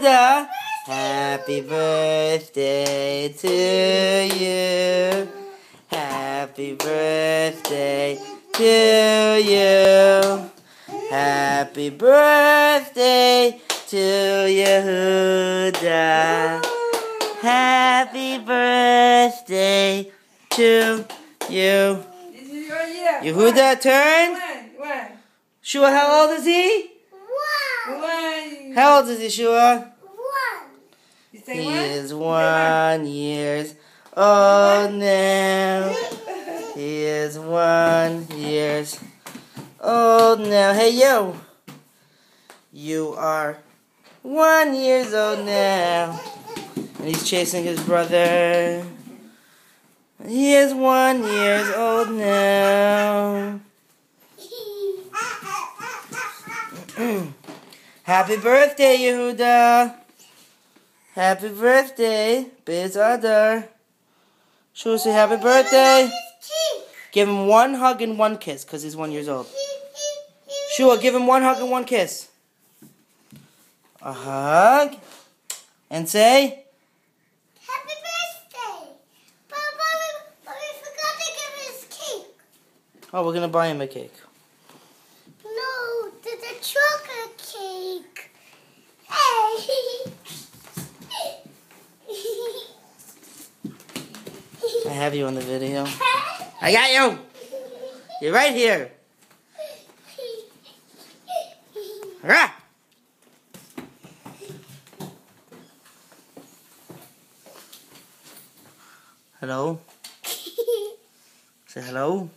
Yehuda. Happy birthday to you. Happy birthday to you. Happy birthday to Yehuda. Happy birthday to you. This is your year. Yehuda, turn. One. Shua, how old is he? One. How old is he, Shua? You say He one? is 1 years old now. He is 1 years old now. Hey, yo. You are 1 years old now. And he's chasing his brother. He is 1 years old now. Happy birthday, Yehuda. Happy birthday, Biz Adar. Shua, say happy birthday. Give him one hug and one kiss, because he's 1 year old. Shua, give him one hug and one kiss. A hug. And say, Happy birthday! But we forgot to give his cake. oh, we're going to buy him a cake. No, the chocolate cake. Hey! I have you on the video. I got you. You're right here. Rah! Hello? Say hello.